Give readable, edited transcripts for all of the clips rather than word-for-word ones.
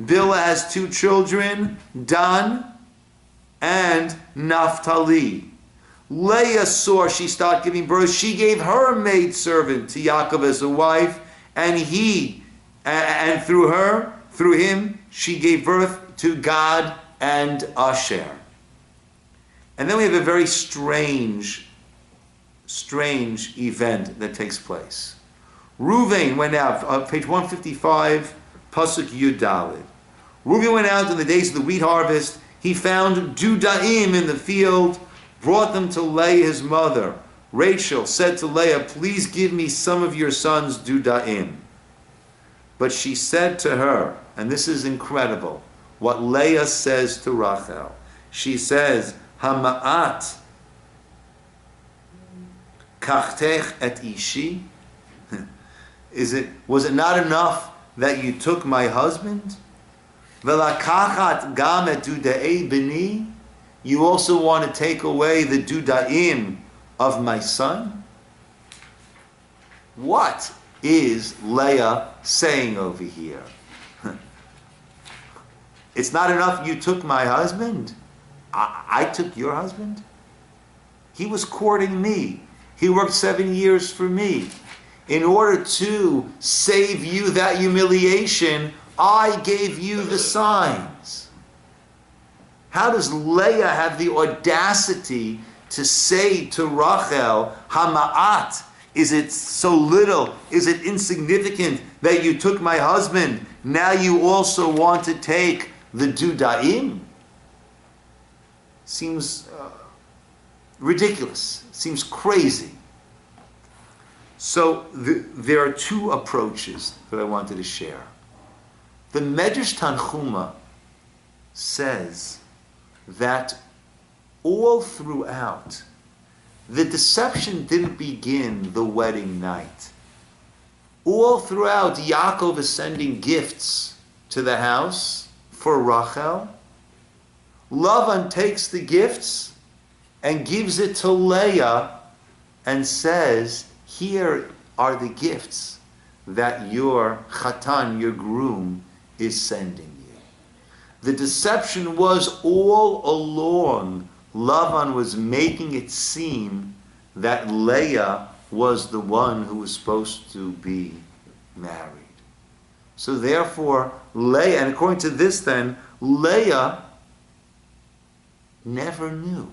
Bilhah has two children, Dan and Naphtali. Leah saw she started giving birth. She gave her maidservant to Yaakov as a wife, and through him, she gave birth to Gad and Asher. And then we have a very strange event that takes place. Reuven went out, page 155, Pasuk Yud Daled. Reuven went out in the days of the wheat harvest. He found dudaim in the field, brought them to Leah, his mother. Rachel said to Leah, please give me some of your son's dudaim. But she said to her, and this is incredible, what Leah says to Rachel. She says, Hama'at kachtech et ishi. Was it not enough that you took my husband? Velakachat gam et duda'ei bini. You also want to take away the dudaim of my son? What is Leah saying over here? It's not enough you took my husband. I took your husband? He was courting me. He worked 7 years for me. In order to save you that humiliation, I gave you the signs. How does Leah have the audacity to say to Rachel, Hama'at, is it so little, is it insignificant that you took my husband? Now you also want to take the dudaim? Seems ridiculous, seems crazy. So there are two approaches that I wanted to share. The Medrash Tanchuma says that all throughout, the deception didn't begin the wedding night. All throughout, Yaakov is sending gifts to the house for Rachel. Lavan takes the gifts and gives it to Leah and says, here are the gifts that your chatan, your groom, is sending you. The deception was all along, Lavan was making it seem that Leah was the one who was supposed to be married. So therefore, Leah, and according to this then, Leah never knew.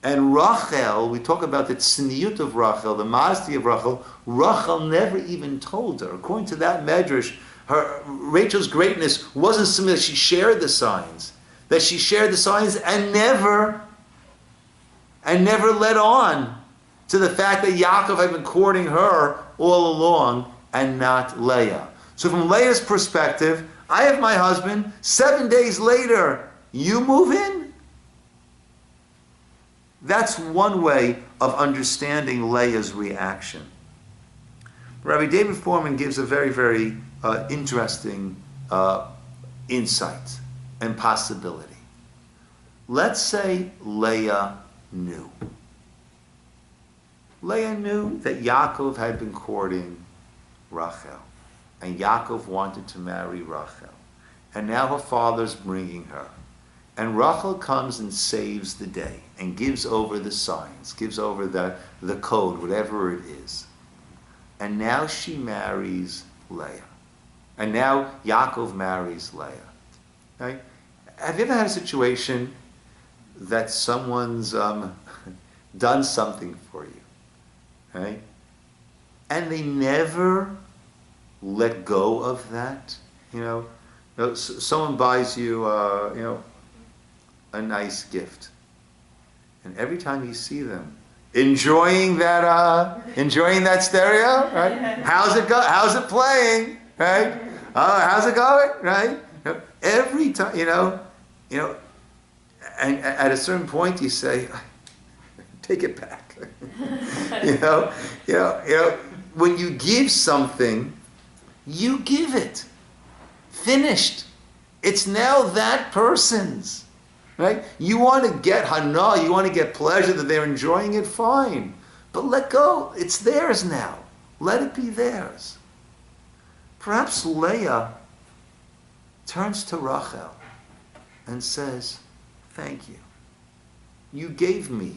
And Rachel, we talk about the tzniut of Rachel, the modesty of Rachel, Rachel never even told her. According to that medrash, Rachel's greatness wasn't something that she shared the signs. That she shared the signs and never led on to the fact that Yaakov had been courting her all along and not Leah. So from Leah's perspective, I have my husband, 7 days later, you move in? That's one way of understanding Leah's reaction. Rabbi David Foreman gives a very, very interesting insight and possibility. Let's say Leah knew. Leah knew that Yaakov had been courting Rachel, and Yaakov wanted to marry Rachel, and now her father's bringing her. And Rachel comes and saves the day and gives over the signs, gives over the code, whatever it is. And now she marries Leah. And now Yaakov marries Leah. Right? Have you ever had a situation that someone's done something for you, right? And they never let go of that? Someone buys you, a nice gift, and every time you see them enjoying that stereo, right? How's it go? How's it playing, right? How's it going, right? Every time, and at a certain point you say, take it back. When you give something, you give it. Finished. It's now that person's. Right? You want to get hana, you want to get pleasure that they're enjoying it, fine. But let go. It's theirs now. Let it be theirs. Perhaps Leah turns to Rachel and says, thank you. You gave me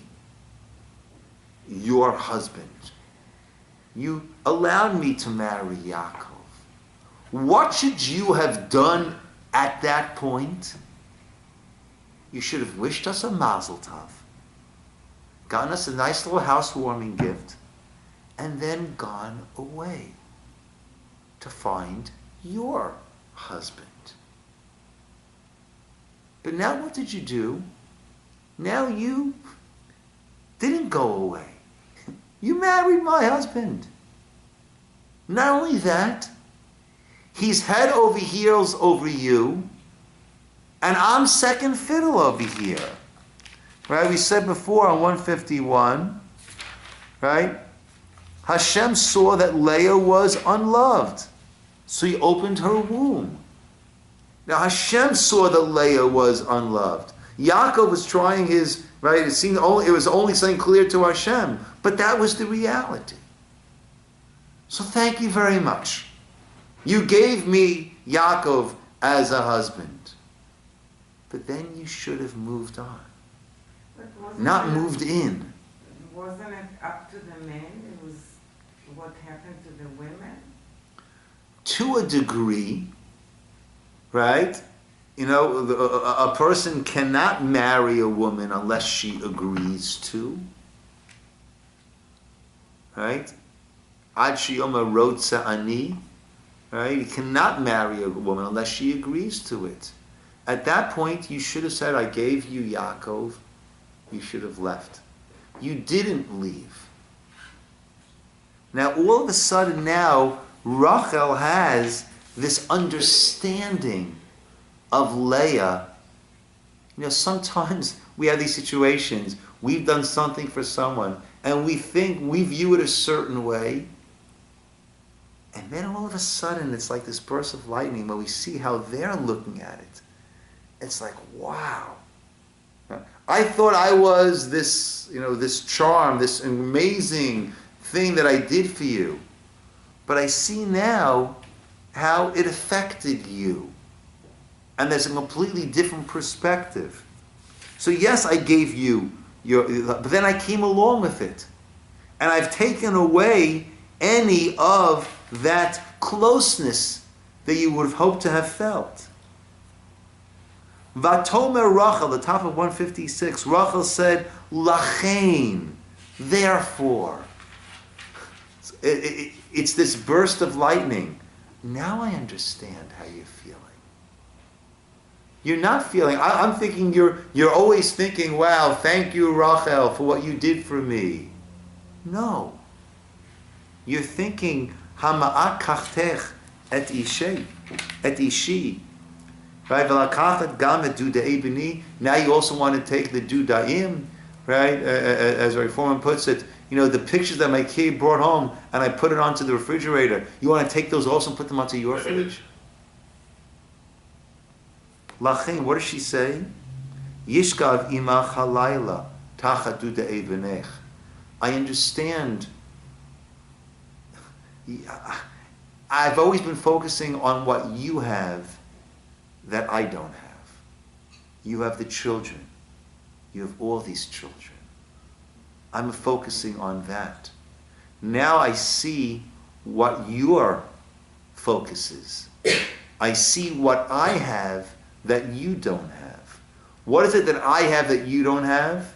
your husband. You allowed me to marry Yaakov. What should you have done at that point? You should have wished us a mazel tov, gotten us a nice little housewarming gift, and then gone away to find your husband. But now what did you do? Now you didn't go away. You married my husband. Not only that, he's head over heels over you, and I'm second fiddle over here. Right? We said before on 151, right? Hashem saw that Leah was unloved, so he opened her womb. Now Hashem saw that Leah was unloved. Yaakov was trying his, right? It was only something clear to Hashem, but that was the reality. So thank you very much. You gave me Yaakov as a husband. But then you should have moved on. Not moved in. Wasn't it up to the men? It was what happened to the women? To a degree, right? You know, a person cannot marry a woman unless she agrees to. Right? Ad sheyoma rotza ani. Right? You cannot marry a woman unless she agrees to it. At that point, you should have said, I gave you Yaakov. You should have left. You didn't leave. Now, all of a sudden now, Rachel has this understanding of Leah. You know, sometimes we have these situations, we've done something for someone, and we think we view it a certain way, and then all of a sudden it's like this burst of lightning where we see how they're looking at it. It's like, wow. I thought I was this, you know, this charm, this amazing thing that I did for you. But I see now how it affected you. And there's a completely different perspective. So yes, I gave you but then I came along with it. And I've taken away any of that closeness that you would have hoped to have felt. Vatomer Rachel, the top of 156, Rachel said, Lachain, therefore. It's this burst of lightning. Now I understand how you're feeling. You're not feeling, I'm thinking you're always thinking, wow, thank you, Rachel, for what you did for me. No. You're thinking, Hama'at kachtech et ishi. Right? Now you also want to take the dudaim, right? As our foreman puts it, you know, the pictures that my kid brought home and I put it onto the refrigerator. You want to take those also and put them onto your fridge? Lachin, what does she say? Yishkav imach halayla tachat duda'i v'nech. I understand. I've always been focusing on what you have that I don't have. You have the children. You have all these children. I'm focusing on that. Now I see what your focus is. I see what I have that you don't have. What is it that I have that you don't have?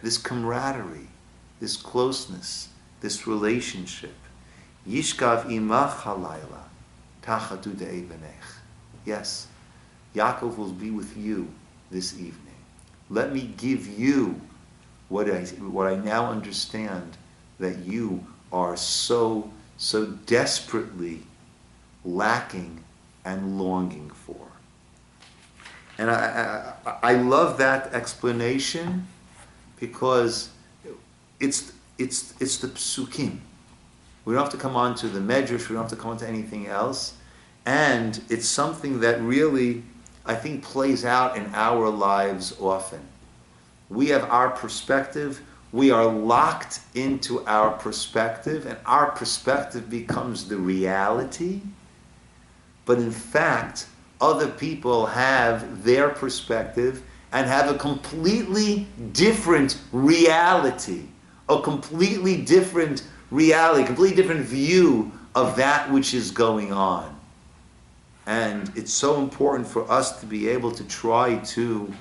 This camaraderie, this closeness, this relationship. Yishkav imach halayla tachatu de'ebenech. Yes, Yaakov will be with you this evening. Let me give you what I now understand that you are so desperately lacking and longing for. And I love that explanation because it's the psukim. We don't have to come on to the medrash, we don't have to come on to anything else. And it's something that really, I think, plays out in our lives often. We have our perspective, we are locked into our perspective, and our perspective becomes the reality. But in fact, other people have their perspective and have a completely different reality, a completely different view of that which is going on. And it's so important for us to be able to try to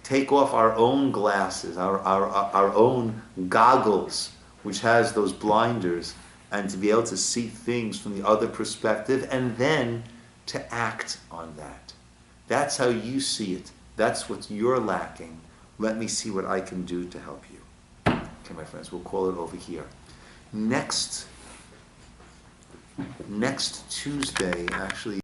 take off our own glasses, our own goggles, which has those blinders, and to be able to see things from the other perspective, and then to act on that. That's how you see it. That's what you're lacking. Let me see what I can do to help you. Okay, my friends, we'll call it over here. Next Tuesday, actually,